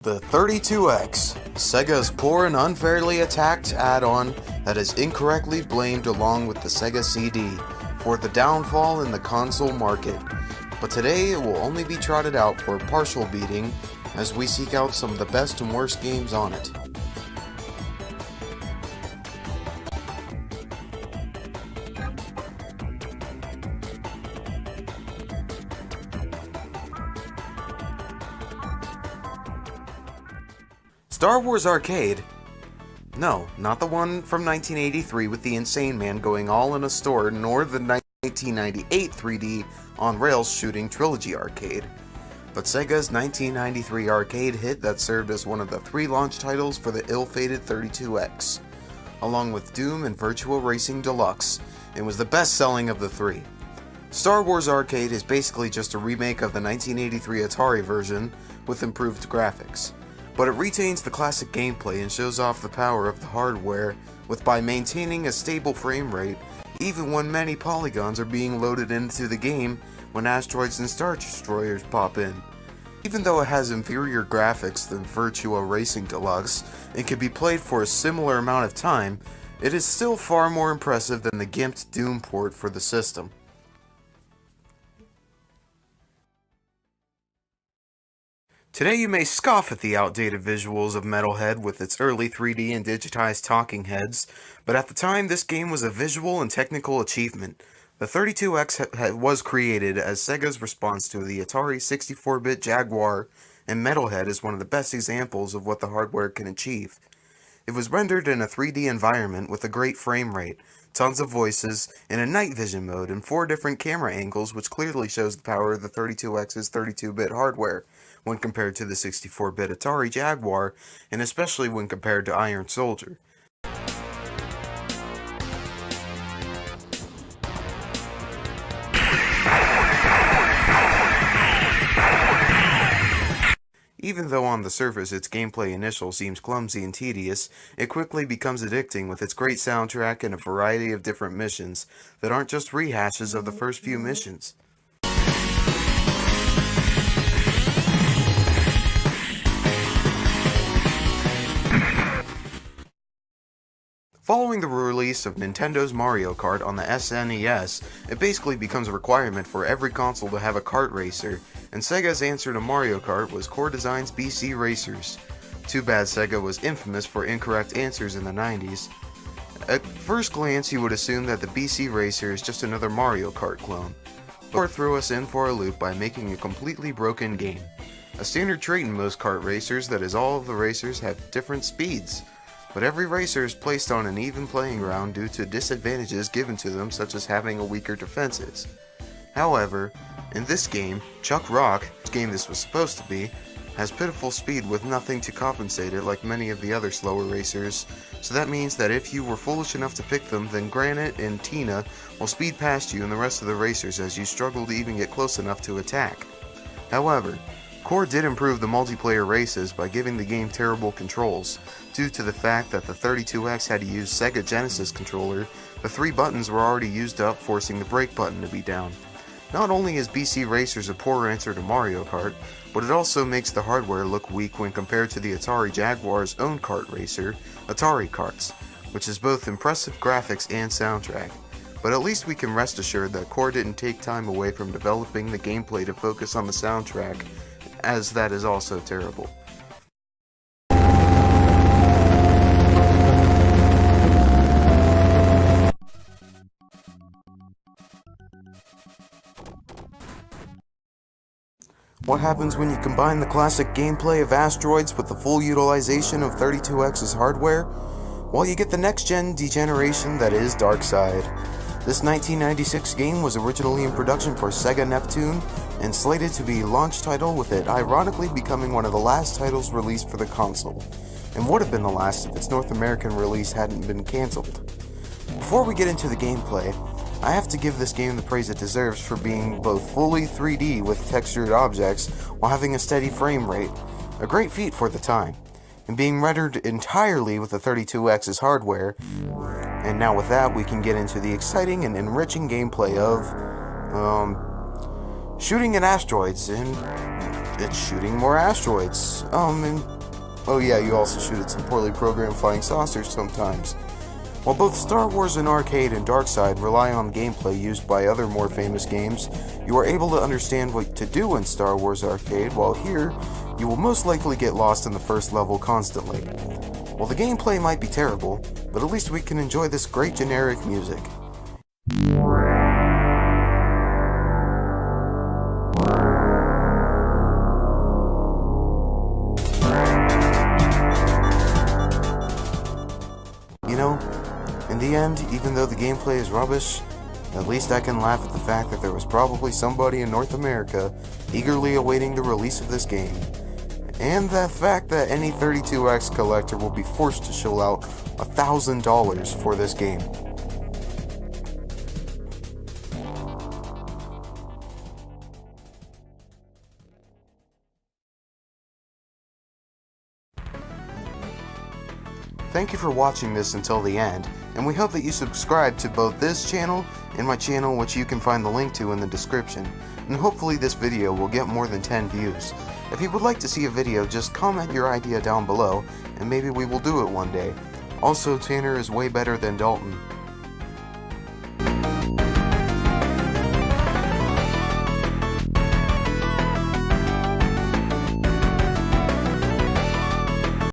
The 32X, Sega's poor and unfairly attacked add-on that is incorrectly blamed along with the Sega CD for the downfall in the console market. But today it will only be trotted out for a partial beating as we seek out some of the best and worst games on it. Star Wars Arcade? No, not the one from 1983 with the Insane Man going all in a store, nor the 1998 3D on-rails shooting Trilogy Arcade, but Sega's 1993 arcade hit that served as one of the 3 launch titles for the ill-fated 32X. Along with Doom and Virtua Racing Deluxe, it was the best-selling of the 3. Star Wars Arcade is basically just a remake of the 1983 Atari version with improved graphics, but it retains the classic gameplay and shows off the power of the hardware by maintaining a stable frame rate even when many polygons are being loaded into the game when asteroids and star destroyers pop in. Even though it has inferior graphics than Virtua Racing Deluxe and can be played for a similar amount of time, it is still far more impressive than the gimped Doom port for the system. Today you may scoff at the outdated visuals of Metalhead with its early 3D and digitized talking heads, but at the time this game was a visual and technical achievement. The 32X was created as Sega's response to the Atari 64-bit Jaguar, and Metalhead is one of the best examples of what the hardware can achieve. It was rendered in a 3D environment with a great frame rate, tons of voices, in a night vision mode, and 4 different camera angles, which clearly shows the power of the 32X's 32-bit hardware when compared to the 64-bit Atari Jaguar, and especially when compared to Iron Soldier. Even though on the surface its gameplay initial seems clumsy and tedious, it quickly becomes addicting with its great soundtrack and a variety of different missions that aren't just rehashes of the first few missions. Following the release of Nintendo's Mario Kart on the SNES, it basically becomes a requirement for every console to have a kart racer, and Sega's answer to Mario Kart was Core Design's BC Racers. Too bad Sega was infamous for incorrect answers in the 90s. At first glance you would assume that the BC Racer is just another Mario Kart clone, but threw us in for a loop by making a completely broken game. A standard trait in most kart racers that is all of the racers have different speeds, but every racer is placed on an even playing ground due to disadvantages given to them, such as having a weaker defenses. However, in this game, Chuck Rock, which game this was supposed to be, has pitiful speed with nothing to compensate it like many of the other slower racers, so that means that if you were foolish enough to pick them, then Granite and Tina will speed past you and the rest of the racers as you struggle to even get close enough to attack. However, Core did improve the multiplayer races by giving the game terrible controls. Due to the fact that the 32X had to use Sega Genesis controller, the 3 buttons were already used up, forcing the brake button to be down. Not only is BC Racers a poor answer to Mario Kart, but it also makes the hardware look weak when compared to the Atari Jaguar's own kart racer, Atari Karts, which is both impressive graphics and soundtrack. But at least we can rest assured that Core didn't take time away from developing the gameplay to focus on the soundtrack, as that is also terrible. What happens when you combine the classic gameplay of Asteroids with the full utilization of 32X's hardware? Well, you get the next-gen degeneration that is Darkside. This 1996 game was originally in production for Sega Neptune and slated to be a launch title, with it ironically becoming one of the last titles released for the console, and would have been the last if its North American release hadn't been cancelled. Before we get into the gameplay, I have to give this game the praise it deserves for being both fully 3D with textured objects while having a steady frame rate, a great feat for the time, and being rendered entirely with the 32X's hardware. And now with that, we can get into the exciting and enriching gameplay of shooting at asteroids in it's shooting more asteroids. And oh yeah, you also shoot at some poorly programmed flying saucers sometimes. While both Star Wars and Arcade and Darkside rely on gameplay used by other more famous games, you are able to understand what to do in Star Wars Arcade, while here, you will most likely get lost in the first level constantly. Well, the gameplay might be terrible, but at least we can enjoy this great generic music. You know, in the end, even though the gameplay is rubbish, at least I can laugh at the fact that there was probably somebody in North America eagerly awaiting the release of this game. And the fact that any 32X collector will be forced to shell out $1,000 for this game. Thank you for watching this until the end, and we hope that you subscribe to both this channel and my channel, which you can find the link to in the description, and hopefully this video will get more than 10 views. If you would like to see a video, just comment your idea down below, and maybe we will do it one day. Also, Tanner is way better than Dalton.